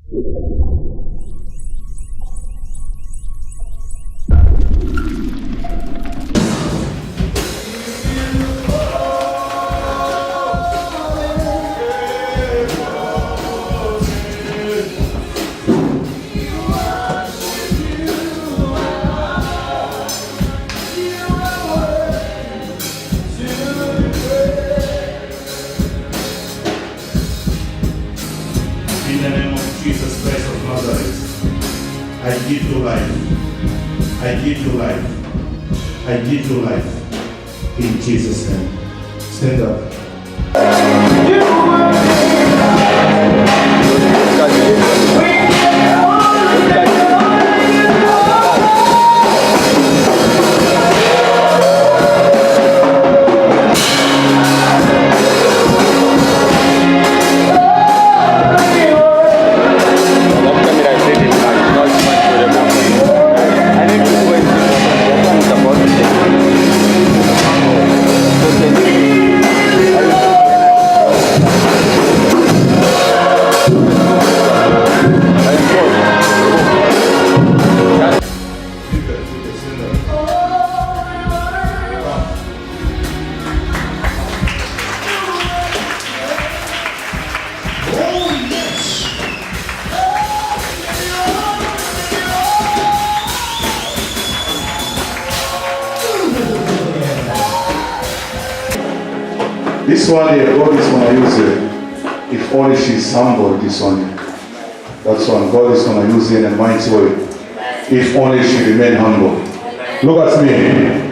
In the name of Jesus Christ of Nazareth, I give you life. I give you life. I give you life. In Jesus' name. Stand up. This one here, God is going to use it. If only she's humble, this one here. That's one. God is going to use it in a mighty way. If only she remain humble. Look at me.